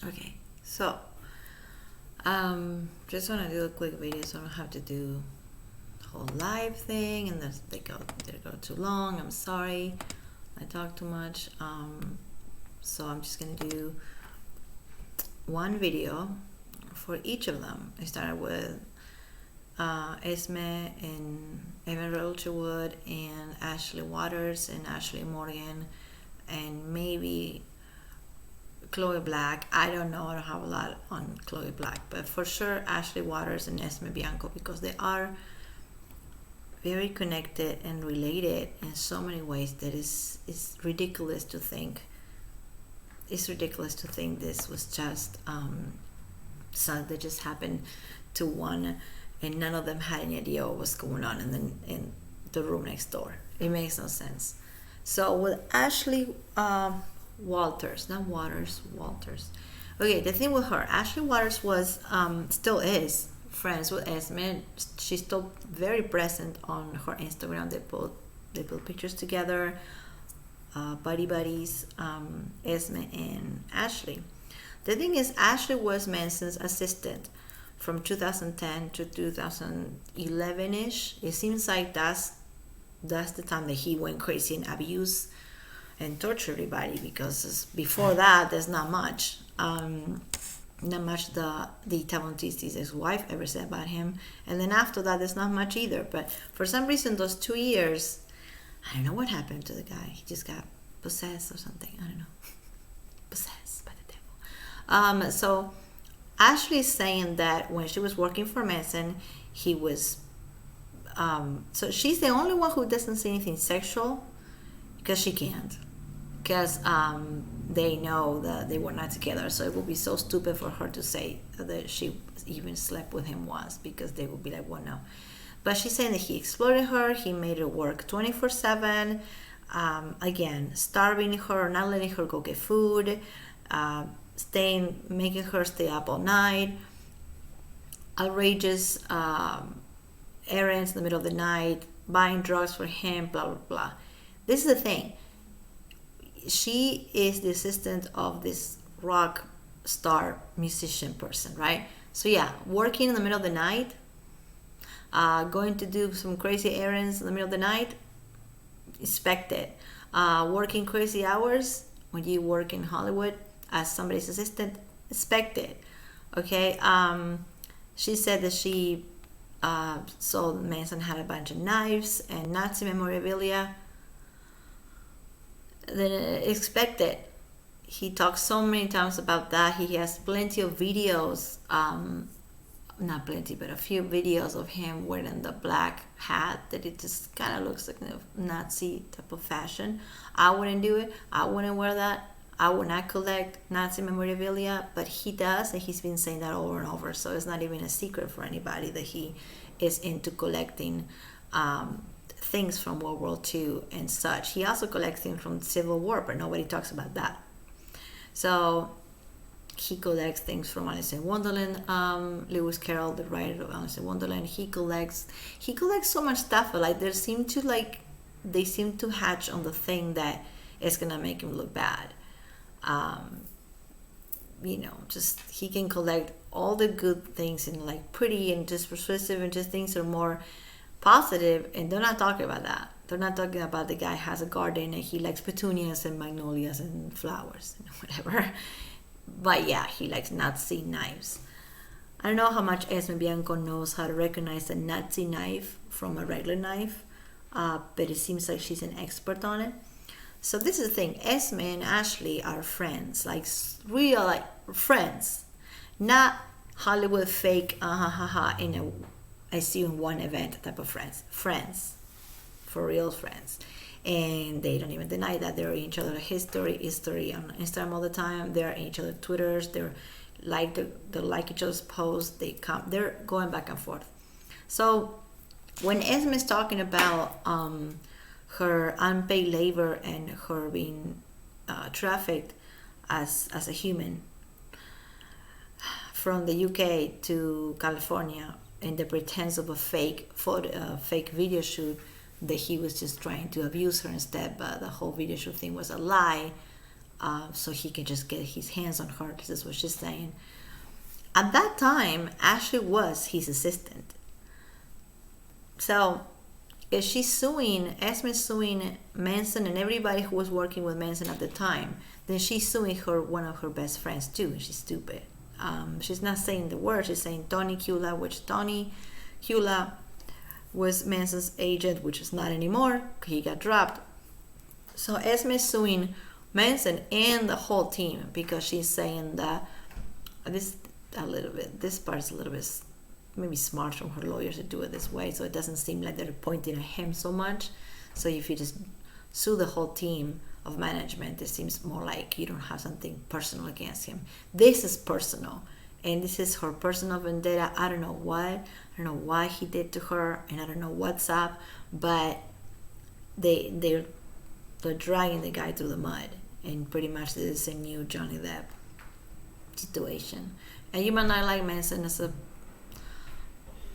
Okay, so just want to do a quick video, so I don't have to do the whole live thing, and they go too long. I'm sorry, I talk too much. So I'm just gonna do one video for each of them. I started with Esme and Evanrachelwood and Ashley Waters and Ashley Morgan and maybe Chloe Black. I don't know, I don't have a lot on Chloe Black, but for sure Ashley Waters and Esme Bianco, because they are very connected and related in so many ways that it's ridiculous to think. It's ridiculous to think this was just something that just happened to one, and none of them had any idea what was going on in the room next door. It makes no sense. So with Ashley Walters. Okay, the thing with her, Ashley Waters was, still is, friends with Esme. She's still very present on her Instagram. They put pictures together, buddies, Esme and Ashley. The thing is, Ashley was Manson's assistant from 2010 to 2011-ish. It seems like that's the time that he went crazy and abused and tortured everybody, because before that there's not much the Tavontisti's ex-wife ever said about him, and then after that there's not much either. But for some reason those 2 years, I don't know what happened to the guy. He just got possessed or something, I don't know. Possessed by the devil. So Ashley's saying that when she was working for Manson, he was so she's the only one who doesn't say anything sexual, because she can't, because they know that they were not together, so it would be so stupid for her to say that she even slept with him once, because they would be like, well, no. But she's saying that he exploited her, he made her work 24/7, again, starving her, not letting her go get food, making her stay up all night, outrageous errands in the middle of the night, buying drugs for him, blah, blah, blah. This is the thing. She is the assistant of this rock star musician person, right? So yeah, working in the middle of the night, going to do some crazy errands in the middle of the night, expected. Working crazy hours when you work in Hollywood as somebody's assistant, expected. Okay. She said that she saw Manson had a bunch of knives and Nazi memorabilia. Then expected. He talks so many times about that. He has plenty of videos, not plenty, but a few videos of him wearing the black hat that it just kind of looks like a Nazi type of fashion. I wouldn't do it. I wouldn't wear that. I would not collect Nazi memorabilia, but he does, and he's been saying that over and over. So it's not even a secret for anybody that he is into collecting things from World War II and such. He also collects things from the Civil War, but nobody talks about that. So he collects things from Alice in Wonderland. Lewis Carroll, the writer of Alice in Wonderland, he collects so much stuff. Like they seem to hatch on the thing that is gonna make him look bad. Just he can collect all the good things and like pretty and just persuasive and just things that are more positive, and they're not talking about that. They're not talking about the guy has a garden and he likes petunias and magnolias and flowers and whatever. But yeah, he likes Nazi knives. I don't know how much Esme Bianco knows how to recognize a Nazi knife from a regular knife, but it seems like she's an expert on it. So this is the thing. Esme and Ashley are friends, like real, like friends, not Hollywood fake. I see you in one event type of friends. Friends, for real friends, and they don't even deny that. They're in each other's history on Instagram all the time. They're in each other's Twitters. They like each other's posts. They're going back and forth. So when Esme is talking about her unpaid labor and her being trafficked as a human from the UK to California in the pretense of a fake video shoot, that he was just trying to abuse her instead, but the whole video shoot thing was a lie. so he can just get his hands on her. This is what she's saying. At that time, Ashley was his assistant. So if she's suing, Esme's suing Manson and everybody who was working with Manson at the time, then she's suing one of her best friends too, and she's stupid. She's not saying the word, she's saying Tony Cula, which Tony Cula was Manson's agent, which is not anymore. He got dropped. So Esme's suing Manson and the whole team because she's saying that this part is a little bit maybe smart from her lawyers to do it this way, so it doesn't seem like they're pointing at him so much. So if you just sue the whole team of management, it seems more like you don't have something personal against him. This is personal, and this is her personal vendetta. I don't know why he did to her, and I don't know what's up, but they're dragging the guy through the mud, and pretty much this is a new Johnny Depp situation. And you might not like Manson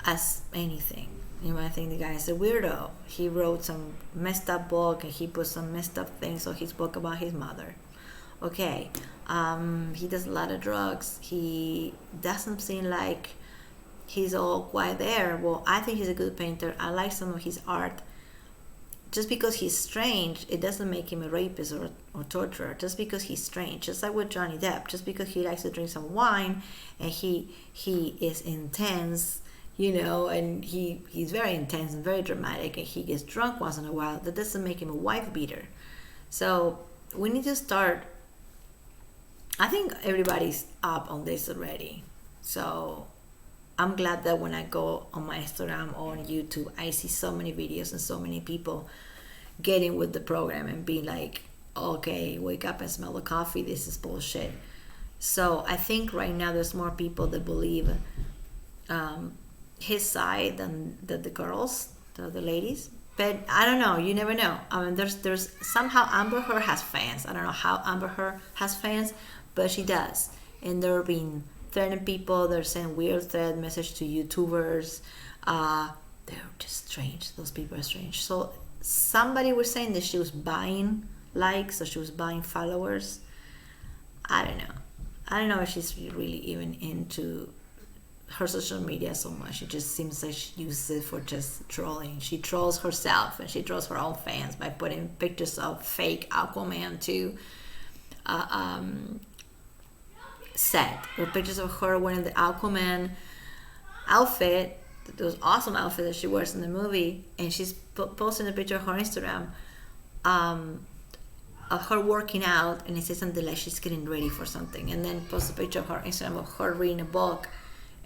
as anything. You might think the guy is a weirdo. He wrote some messed up book and he put some messed up things on his book about his mother. Okay, he does a lot of drugs. He doesn't seem like he's all quite there. Well, I think he's a good painter. I like some of his art. Just because he's strange, it doesn't make him a rapist or torturer. Just because he's strange, just like with Johnny Depp, just because he likes to drink some wine and he is intense, and he's very intense and very dramatic, and he gets drunk once in a while, that doesn't make him a wife beater. So we need to start. I think everybody's up on this already. So I'm glad that when I go on my Instagram or on YouTube, I see so many videos and so many people getting with the program and being like, okay, wake up and smell the coffee, this is bullshit. So I think right now there's more people that believe his side than the girls, the ladies. But I don't know, you never know. I mean, there's somehow Amber Heard has fans. I don't know how Amber Heard has fans, but she does. And they're being threatening people, they're sending weird threat message to YouTubers. They're just strange. Those people are strange. So somebody was saying that she was buying likes or she was buying followers. I don't know if she's really even into her social media so much. It just seems like she uses it for just trolling. She trolls herself and she trolls her own fans by putting pictures of fake Aquaman 2 set, or pictures of her wearing the Aquaman outfit, those awesome outfit that she wears in the movie, and she's posting a picture of her Instagram of her working out, and it says something like she's getting ready for something, and then post a picture of her Instagram of her reading a book,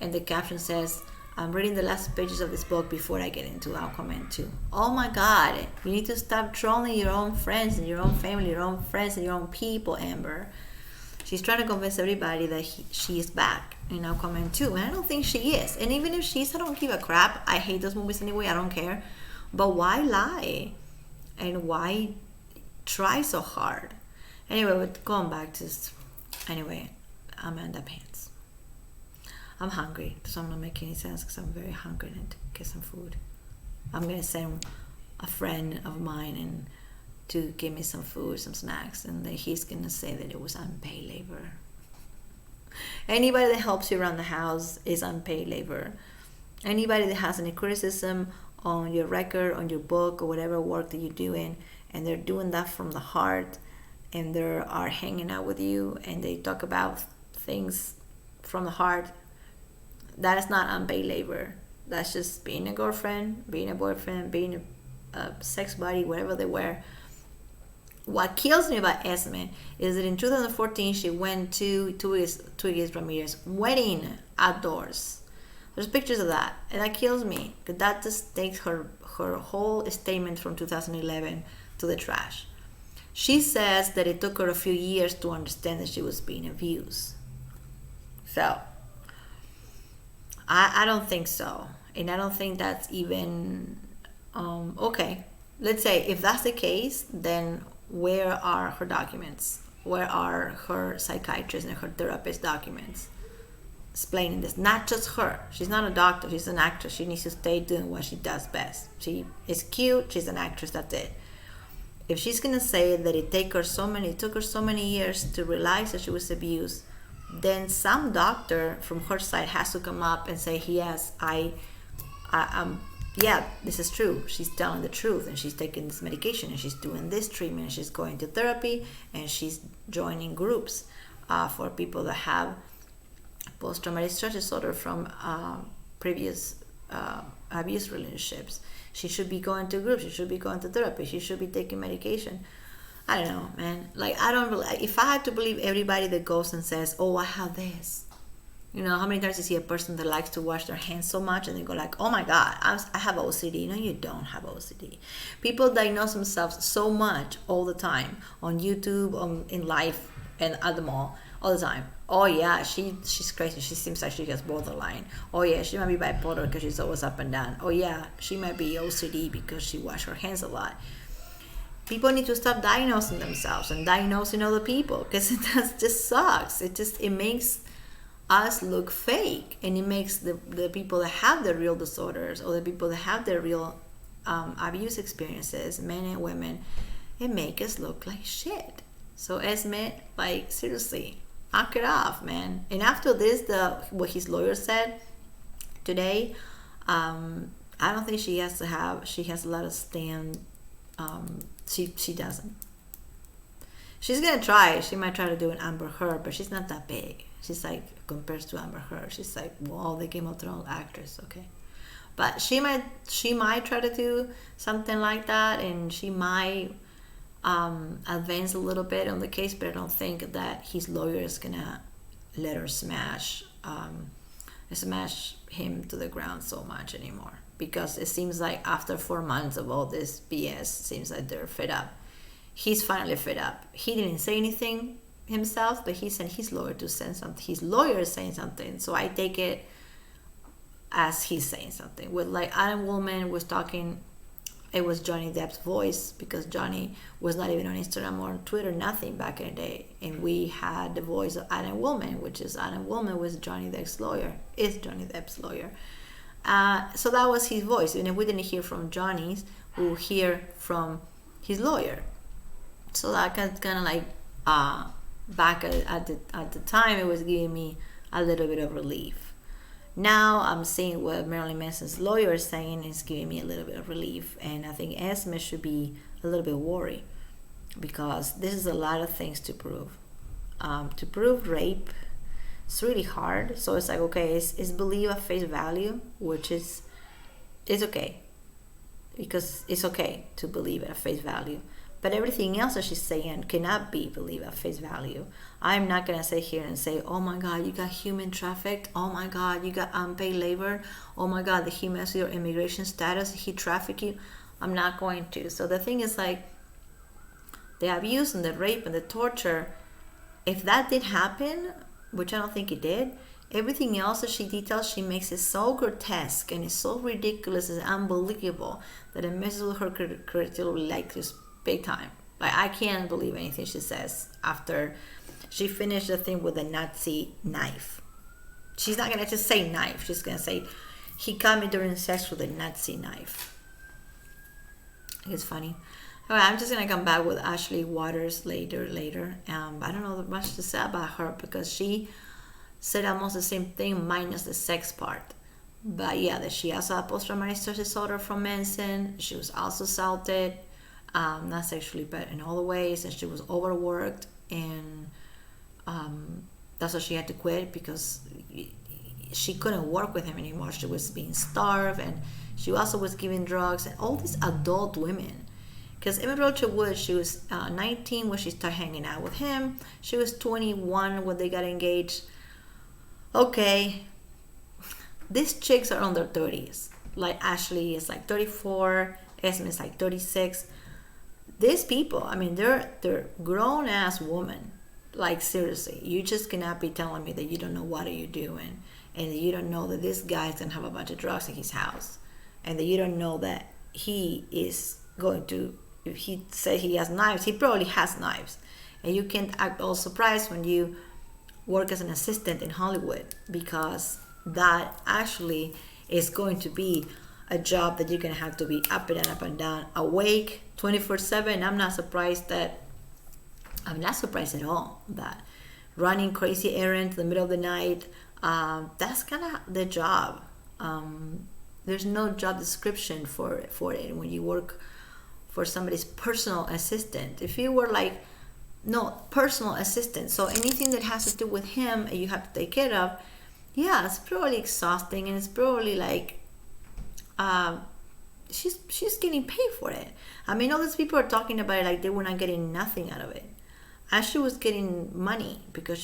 and the caption says, I'm reading the last pages of this book before I get into Aquaman 2. Oh my God, you need to stop trolling your own friends and your own family, your own friends and your own people, Amber. She's trying to convince everybody that she is back in Aquaman 2, and I don't think she is. And even if she is, I don't give a crap. I hate those movies anyway, I don't care. But why lie? And why try so hard? Anyway, but going back to this. Anyway, Amanda Pants. I'm hungry, so I'm not making any sense because I'm very hungry and to get some food. I'm going to send a friend of mine and to give me some food, some snacks, and then he's going to say that it was unpaid labor. Anybody that helps you around the house is unpaid labor. Anybody that has any criticism on your record, on your book, or whatever work that you're doing, and they're doing that from the heart, and they are hanging out with you, and they talk about things from the heart, that is not unpaid labor. That's just being a girlfriend, being a boyfriend, being a sex buddy, whatever they were. What kills me about Esme is that in 2014 she went to Twiggy's Ramirez's wedding outdoors. There's pictures of that, and that kills me because that just takes her whole statement from 2011 to the trash. She says that it took her a few years to understand that she was being abused. So I don't think so, and I don't think that's even okay. Let's say if that's the case, then where are her documents? Where are her psychiatrist and her therapist documents explaining this? Not just her. She's not a doctor. She's an actress. She needs to stay doing what she does best. She is cute. She's an actress. That's it. if she's gonna say that it took her so many years to realize that she was abused, then some doctor from her side has to come up and say, yes, yeah, this is true. She's telling the truth, and she's taking this medication, and she's doing this treatment, and she's going to therapy, and she's joining groups for people that have post-traumatic stress disorder from previous abuse relationships. She should be going to groups. She should be going to therapy. She should be taking medication. I don't know, man. Like, I don't really, if I had to believe everybody that goes and says, oh, I have this. You know, how many times you see a person that likes to wash their hands so much and they go like, oh my God, I have OCD. No, you don't have OCD. People diagnose themselves so much all the time on YouTube, in life, and at the mall, all the time. Oh yeah, she's crazy. She seems like she has borderline. Oh yeah, she might be bipolar because she's always up and down. Oh yeah, she might be OCD because she washes her hands a lot. People need to stop diagnosing themselves and diagnosing other people, because it just sucks. It makes us look fake, and it makes the people that have the real disorders, or the people that have the real abuse experiences, men and women, it makes us look like shit. So Esme, like, seriously, knock it off, man. And after this, what his lawyer said today, I don't think she has a lot of stand. She doesn't. She's gonna try. She might try to do an Amber Heard, but she's not that big. She's like, compared to Amber Heard, she's like, well, the Game of Thrones actress, okay. But she might try to do something like that, and she might advance a little bit on the case, but I don't think that his lawyer is gonna let her smash him to the ground so much anymore, because it seems like after 4 months of all this BS, it seems like they're fed up. He's finally fed up. He didn't say anything himself, but he sent his lawyer to send something. His lawyer is saying something, so I take it as he's saying something. With like Adam Woolman was talking, it was Johnny Depp's voice, because Johnny was not even on Instagram or on Twitter, nothing back in the day, and we had the voice of Adam Woolman, which is Adam Woolman was Johnny Depp's lawyer. So that was his voice, and if we didn't hear from Johnny's, we'll hear from his lawyer. So that kind of like back at the time, it was giving me a little bit of relief. Now I'm seeing what Marilyn Manson's lawyer is saying, is giving me a little bit of relief, and I think Esme should be a little bit worried, because this is a lot of things to prove. To prove rape, it's really hard. So it's like, okay, it's believe at face value, which is okay, because it's okay to believe at face value. But everything else that she's saying cannot be believed at face value. I'm not going to sit here and say, oh my God, you got human trafficked. Oh my God, you got unpaid labor. Oh my God, he messed with your immigration status. He trafficked you. I'm not going to. So the thing is, like, the abuse and the rape and the torture, if that did happen, which I don't think it did, everything else that she details, she makes it so grotesque and it's so ridiculous and unbelievable that it messes with her credibility like this big time. Like, I can't believe anything she says after she finished the thing with a Nazi knife. She's not gonna just say knife. She's gonna say, he caught me during sex with a Nazi knife. It's funny. All right, I'm just gonna come back with Ashley Waters later. I don't know much to say about her, because she said almost the same thing minus the sex part. But yeah, that she also had post-traumatic stress disorder from Manson. She was also assaulted. Not sexually, but in all the ways, and she was overworked, and that's why she had to quit, because she couldn't work with him anymore. She was being starved, and she also was giving drugs, and all these adult women. Because esmebiancoevanrachelwood, she was 19 when she started hanging out with him. She was 21 when they got engaged. Okay, these chicks are on their 30s. Like, Ashley is like 34, Esme is like 36. These people, I mean, they're grown ass women. Like, seriously, you just cannot be telling me that you don't know what are you doing, and that you don't know that this guy's gonna have a bunch of drugs in his house, and that you don't know that he is going to, if he said he has knives, he probably has knives, and you can't act all surprised when you work as an assistant in Hollywood, because that actually is going to be a job that you're gonna have to be up and down, awake 24/7. I'm not surprised at all that running crazy errands in the middle of the night, that's kind of the job. There's no job description for it when you work for somebody's personal assistant. If you were like, no, personal assistant, so anything that has to do with him and you have to take care of, yeah, it's probably exhausting, and it's probably like, she's getting paid for it. I mean, all these people are talking about it like they were not getting nothing out of it. Ashley was getting money because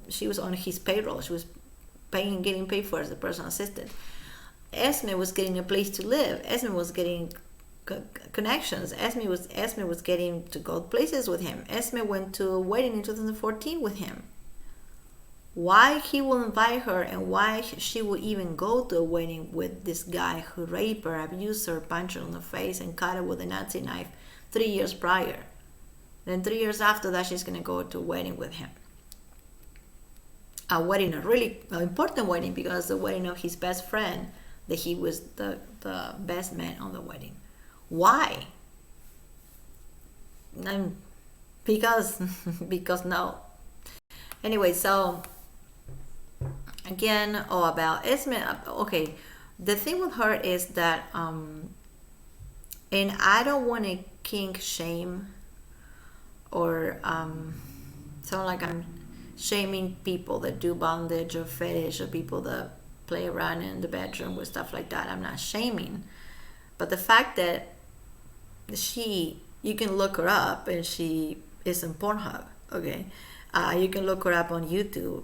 she was on his payroll. She was getting paid for as a personal assistant. Esme was getting a place to live. Esme was getting connections. Esme was getting to go places with him. Esme went to a wedding in 2014 with him. Why he will invite her and why she would even go to a wedding with this guy who raped her, abused her, punched her in the face, and cut her with a Nazi knife 3 years prior. Then 3 years after that, she's going to go to a wedding with him. A wedding, a really important wedding, because the wedding of his best friend, that he was the best man on the wedding. Why? Because no. Anyway, so again, about Esme. Okay, the thing with her is that, and I don't want to kink shame or sound like I'm shaming people that do bondage or fetish, or people that play around in the bedroom with stuff like that. I'm not shaming, but the fact that you can look her up, and she is in Pornhub. Okay, you can look her up on YouTube.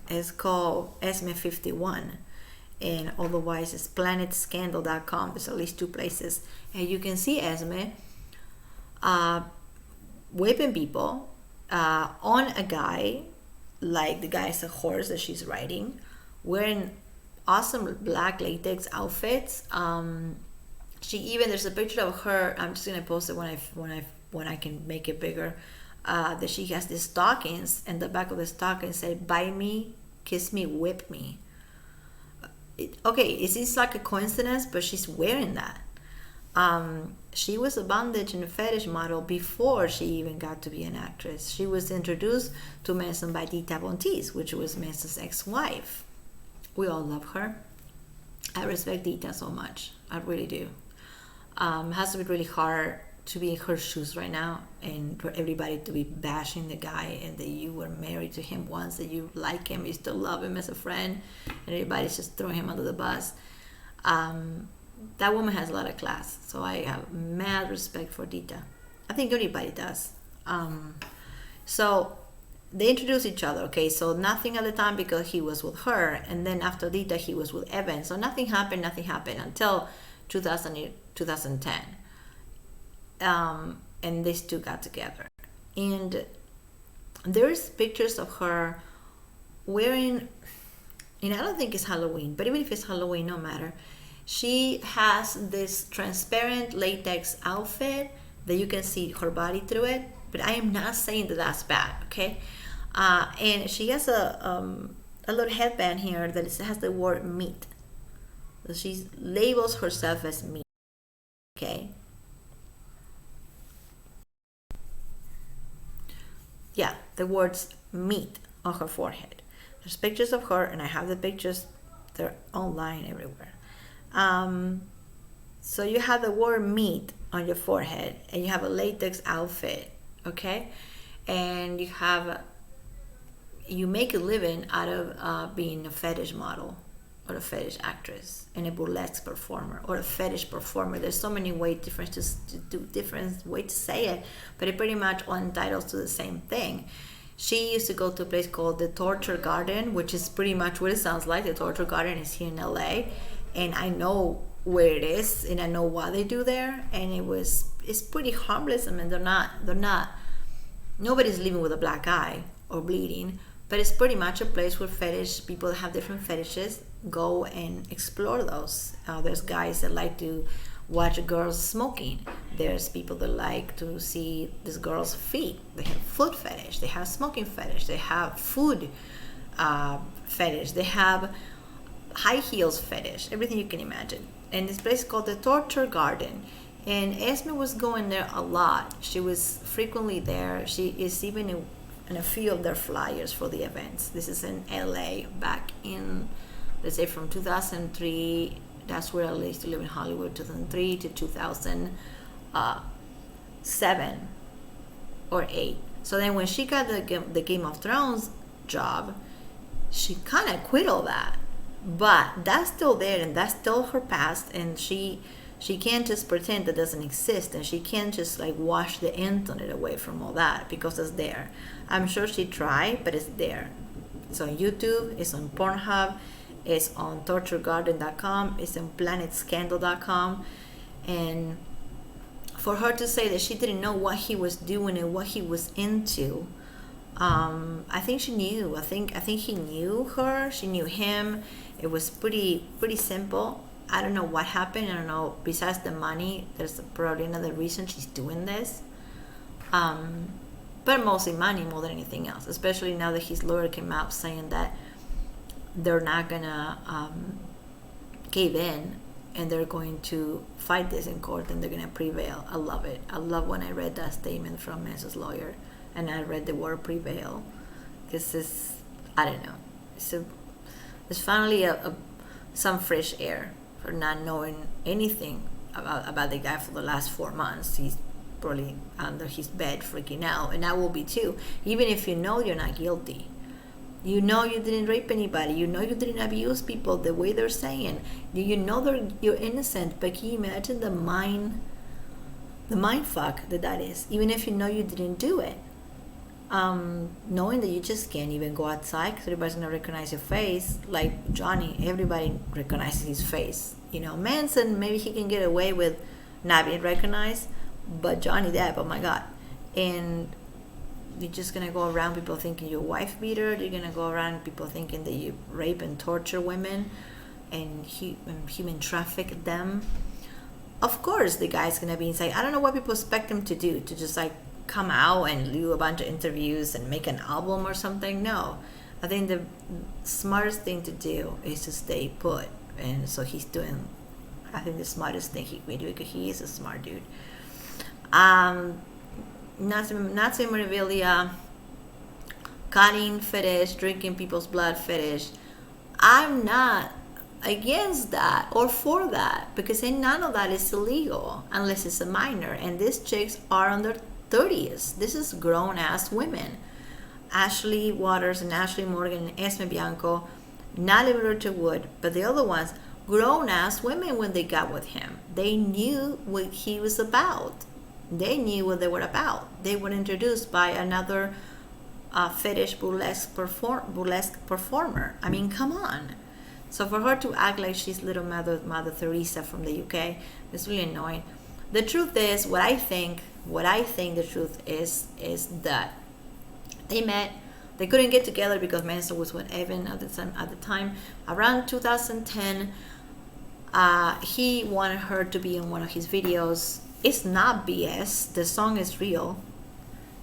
It's called Esme51, and otherwise it's planetscandal.com. There's at least 2 places, and you can see Esme whipping people on a guy, like the guy's a horse that she's riding, wearing awesome black latex outfits. There's a picture of her. I'm just gonna post it when I can make it bigger. That she has these stockings, and the back of the stocking say, "Bite me, kiss me, whip me." Okay, it seems like a coincidence, but she's wearing that. She was a bondage and a fetish model before she even got to be an actress. She was introduced to Manson by Dita Von Teese, which was Manson's ex-wife. We all love her. I respect Dita so much. I really do. It has to be really hard to be in her shoes right now, and for everybody to be bashing the guy, and that you were married to him once, that you like him, you still love him as a friend, and everybody's just throwing him under the bus. That woman has a lot of class, so I have mad respect for Dita. I think everybody does. So they introduced each other. Okay, so nothing at the time because he was with her, and then after Dita he was with Evan. So nothing happened until 2010. And these two got together, and there's pictures of her wearing, and I don't think it's Halloween, but even if it's Halloween, no matter, she has this transparent latex outfit that you can see her body through it, but I am not saying that that's bad, okay? And she has a little headband here that has the word meat. So she labels herself as meat, okay? Yeah, the words meat on her forehead. There's pictures of her, and I have the pictures. They're online everywhere. So you have the word meat on your forehead, and you have a latex outfit, okay? And you make a living out of being a fetish model, or a fetish actress, and a burlesque performer, or a fetish performer. There's so many different ways to say it, but it pretty much all entitles to the same thing. She used to go to a place called the Torture Garden, which is pretty much what it sounds like. The Torture Garden is here in LA, and I know where it is, and I know what they do there, and it's pretty harmless. I mean, nobody's living with a black eye or bleeding, but it's pretty much a place where people that have different fetishes go and explore those. There's guys that like to watch girls smoking. There's people that like to see these girls' feet. They have foot fetish. They have smoking fetish. They have food fetish. They have high heels fetish. Everything you can imagine. And this place is called the Torture Garden. And Esme was going there a lot. She was frequently there. She is even in a few of their flyers for the events. This is in LA back in, let's say, from 2003. That's where I used to live in Hollywood, 2003 to 2007 or 8. So then when she got the Game of Thrones job, she kind of quit all that. But that's still there, and that's still her past, and she can't just pretend that doesn't exist, and she can't just like wash the internet away from all that because it's there. I'm sure she tried, but it's there. It's on YouTube, it's on Pornhub, it's on torturegarden.com, it's on planetscandal.com. And for her to say that she didn't know what he was doing and what he was into, I think she knew. I think he knew her. She knew him. It was pretty simple. I don't know what happened. I don't know. Besides the money, there's probably another reason she's doing this. But mostly money more than anything else. Especially now that his lawyer came out saying that they're not gonna cave in, and they're going to fight this in court, and they're gonna prevail. I love it. I love when I read that statement from Manson's lawyer, and I read the word prevail, because I don't know. It's finally some fresh air for not knowing anything about the guy for the last 4 months. He's probably under his bed freaking out, and I will be too. Even if you know you're not guilty, you know you didn't rape anybody, you know you didn't abuse people the way they're saying, you know you're innocent, but can you imagine the mind fuck that is? Even if you know you didn't do it, knowing that you just can't even go outside because everybody's gonna recognize your face. Like Johnny, everybody recognizes his face. You know, Manson, maybe he can get away with not being recognized, but Johnny Depp, oh my God. And you're just gonna go around people thinking you're a wife beater. You're gonna go around people thinking that you rape and torture women and human traffic them. Of course the guy's gonna be inside. I don't know what people expect him to do, to just like come out and do a bunch of interviews and make an album or something. No, I think the smartest thing to do is to stay put, and so he's doing, I think, the smartest thing he can do, because he is a smart dude. Nazi memorabilia, cutting fetish, drinking people's blood fetish. I'm not against that or for that, because none of that is illegal unless it's a minor, and these chicks are under 30s. This is grown ass women. Ashley Waters and Ashley Morgan and Esme Bianco, not Rachelwood, but the other ones, grown ass women. When they got with him, they knew what he was about. They knew what they were about. They were introduced by another fetish burlesque performer. I mean, come on. So for her to act like she's little Mother Teresa from the UK is really annoying. The truth is, what I think the truth is that they met. They couldn't get together because Manson was with Evan at the time. Around 2010, he wanted her to be in one of his videos. It's not BS. The song is real.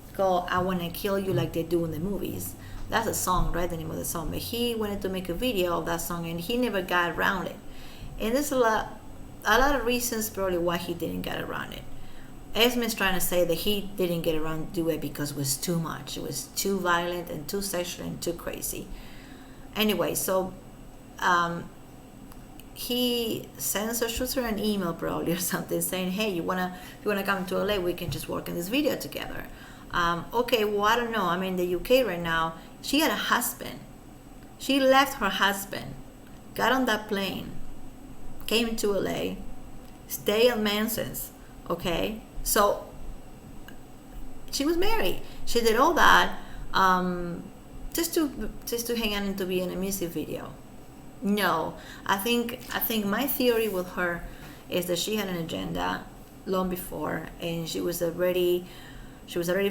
It's called "I Wanna Kill You" like they do in the movies. That's a song, right? The name of the song. But he wanted to make a video of that song, and he never got around it. And there's a lot of reasons probably why he didn't get around it. Esme is trying to say that he didn't get around to do it because it was too much. It was too violent and too sexual and too crazy. Anyway, so he sends or shoots her an email probably or something saying, hey, you wanna come to LA, we can just work on this video together. Okay, well, I don't know, I'm in the UK right now. She had a husband. She left her husband, got on that plane, came to LA, stayed at Manson's, okay? So she was married. She did all that just to hang out and to be in a music video. No, I think my theory with her is that she had an agenda long before, and she was already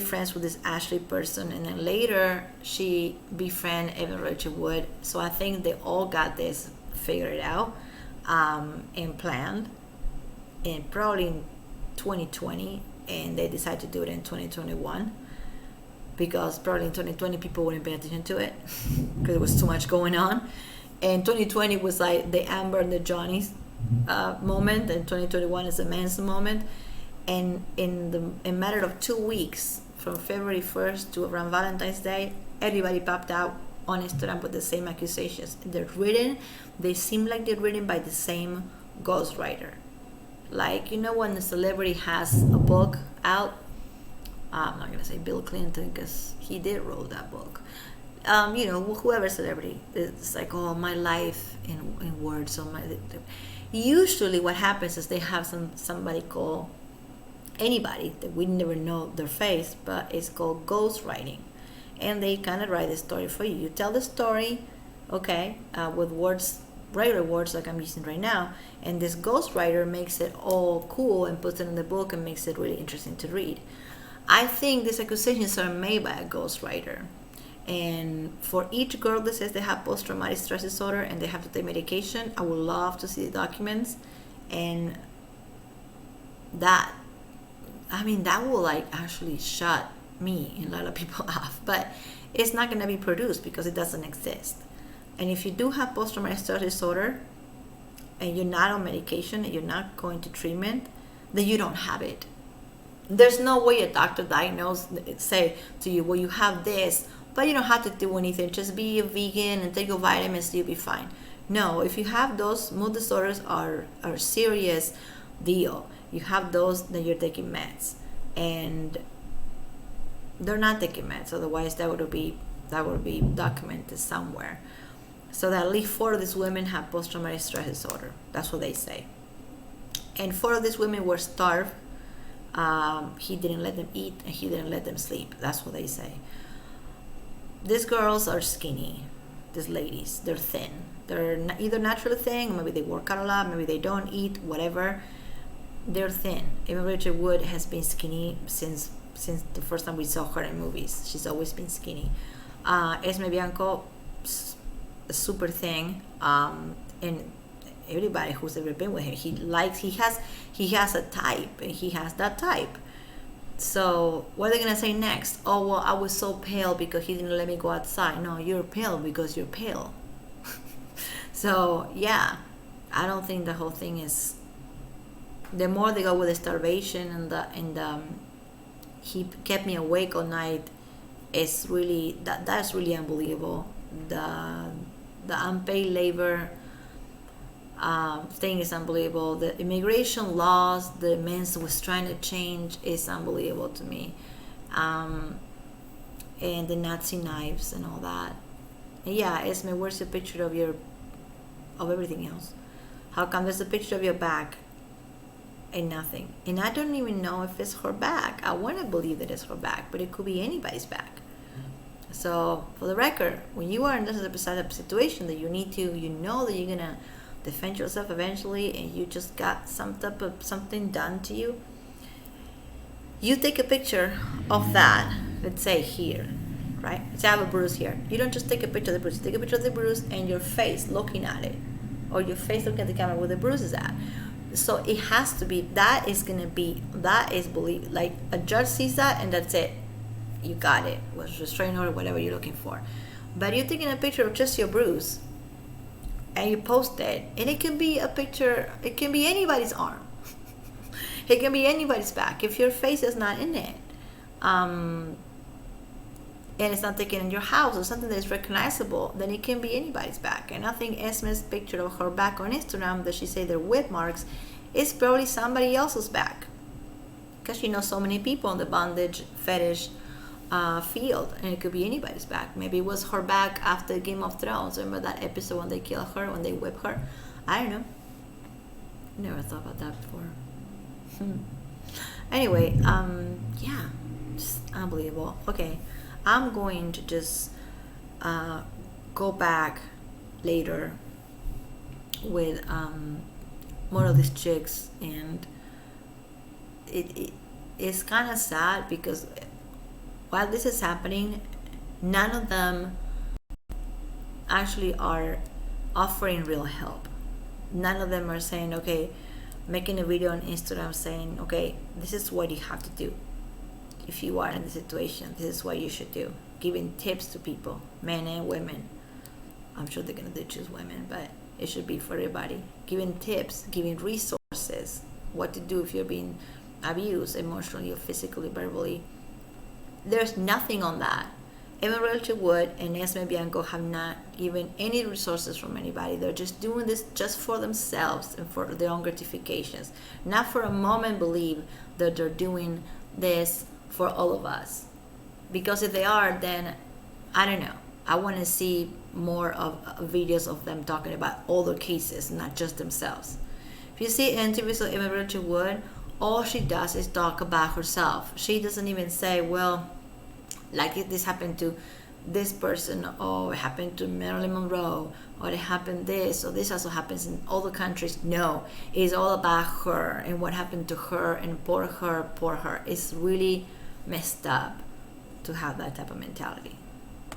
friends with this Ashley person, and then later she befriended Evan Rachelwood. So I think they all got this figured out and planned, and probably in 2020, and they decided to do it in 2021 because probably in 2020 people wouldn't pay attention to it because there was too much going on. And 2020 was like the Amber and the Johnnies moment, and 2021 is a Manson moment. And in a matter of 2 weeks, from February 1st to around Valentine's Day, everybody popped out on Instagram with the same accusations. They seem like they're written by the same ghostwriter. Like, when a celebrity has a book out, I'm not going to say Bill Clinton because he did wrote that book. Whoever celebrity, it's like, oh, my life in words. Usually what happens is they have somebody called anybody that we never know their face, but it's called ghostwriting. And they kind of write the story for you. You tell the story, okay, with words, regular words like I'm using right now, and this ghostwriter makes it all cool and puts it in the book and makes it really interesting to read. I think these accusations are made by a ghostwriter. And for each girl that says they have post-traumatic stress disorder and they have to take medication, I would love to see the documents. And that will like actually shut me and a lot of people off. But it's not going to be produced because it doesn't exist. And if you do have post-traumatic stress disorder and you're not on medication and you're not going to treatment, then you don't have it. There's no way a doctor say to you, well, you have this, but you don't have to do anything. Just be a vegan and take your vitamins, you'll be fine. No, if you have those, mood disorders are a serious deal. You have those, then you're taking meds. And they're not taking meds, otherwise that would be documented somewhere. So that at least 4 of these women have post-traumatic stress disorder. That's what they say. And 4 of these women were starved. He didn't let them eat and he didn't let them sleep. That's what they say. These girls are skinny. These ladies, they're thin. They're either naturally thin, or maybe they work out a lot, maybe they don't eat, whatever. They're thin. Esme Rachelwood has been skinny since the first time we saw her in movies. She's always been skinny. Esme Bianco, super thin. And everybody who's ever been with him, he has a type, and he has that type. So what are they gonna say next? Oh, well, I was so pale because he didn't let me go outside. No, you're pale because you're pale. So yeah, I don't think the whole thing is. The more they go with the starvation and he kept me awake all night, is really that's really unbelievable. The unpaid labor thing is unbelievable. The immigration laws the Manson was trying to change is unbelievable to me. And the Nazi knives and all that. And yeah, Esme, where's the picture of everything else? How come there's a picture of your back and nothing? And I don't even know if it's her back. I want to believe that it's her back, but it could be anybody's back. So for the record, when you are in this type of situation that you need to, that you're gonna defend yourself eventually, and you just got some type of something done to you, you take a picture of that. Let's say here, right? Let's say I have a bruise here. You don't just take a picture of the bruise. You take a picture of the bruise and your face looking at it, or your face looking at the camera where the bruise is at. So it has to be, that is believed. Like a judge sees that and that's it. You got it. It was restraining order, whatever you're looking for. But you're taking a picture of just your bruise and you post it, and it can be a picture, it can be anybody's arm. It can be anybody's back. If your face is not in it, and it's not taken in your house or something that is recognizable, then it can be anybody's back. And I think Esme's picture of her back on Instagram that she say they're whip marks is probably somebody else's back, because she knows so many people in the bondage fetish field, and it could be anybody's back. Maybe it was her back after Game of Thrones. Remember that episode when they kill her, when they whip her? I don't know. Never thought about that before. Anyway, yeah, just unbelievable. Okay, I'm going to just go back later with more of these chicks, and it's kind of sad because while this is happening, none of them actually are offering real help. None of them are saying, okay, making a video on Instagram saying, okay, this is what you have to do if you are in the situation. This is what you should do. Giving tips to people, men and women. I'm sure they're gonna choose women, but It should be for everybody. Giving tips, giving resources, what to do if you're being abused emotionally or physically, verbally. There's nothing on that. Evan Rachel Wood and Esme Bianco have not given any resources from anybody. They're just doing this just for themselves and for their own gratifications. Not for a moment believe that they're doing this for all of us. Because if they are, then I don't know. I want to see more of videos of them talking about all their cases, not just themselves. If you see interviews of Esme Rachel Wood, all she does is talk about herself. She doesn't even say, well, like this happened to this person, or it happened to Marilyn Monroe, or it happened this, or this also happens in all the countries. No, it's all about her and what happened to her, and poor her, poor her. It's really messed up to have that type of mentality.